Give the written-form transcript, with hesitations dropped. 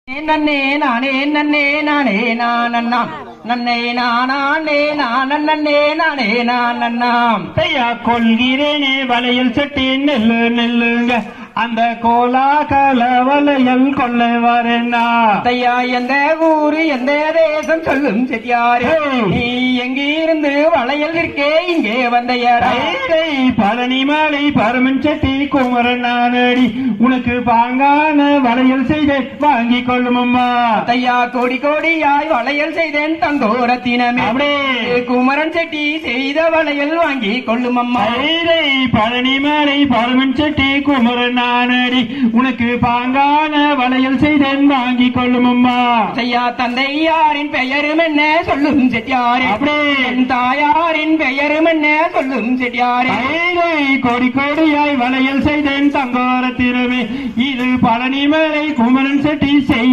நன்னே நானே நன்னே நானே நானண்ணாம் நன்னே நானே நானே நானே நானண்ணாம் தையா கொள்கிறேனே வளையல் சட்டி நெல்லு நெல்லுங்க அந்த கோலாகல வளையல் கொள்ள வரேன்னா தையா எந்த ஊரு எந்த தேசம் சொல்லும் செட்டியாரே நீ எங்கிருந்து வளையல் இருக்கே இங்கே வந்தையாரே பழனி மலை பரமன் செட்டி குமரன் நானடி உனக்கு பாங்கான வளையல் செய்தேன் வாங்கி கொள்ளும் அம்மா தையா கோடி கோடியாய் வளையல் செய்தேன் தங்கோரத்தினமே அப்படியே குமரன் செட்டி செய்த வளையல் வாங்கி கொள்ளும் அம்மா பழனி மலை பரமன் செட்டி குமரன் நானடி உனக்கு பாங்கான வளையல் செய்தேன் வாங்கி கொள்ளும் அம்மா ஐயா தந்தையாரின் பெயரும் என்ன சொல்லும் செட்டியாரே அப்படியே என் தாயாரின் பெயரும் என்ன சொல்லும் செட்டியாரே கோடி கோடியாய் வளையல் செய்தேன் தங்கோரத்தினமே இது பழனி மலை குமரன் செட்டி செய்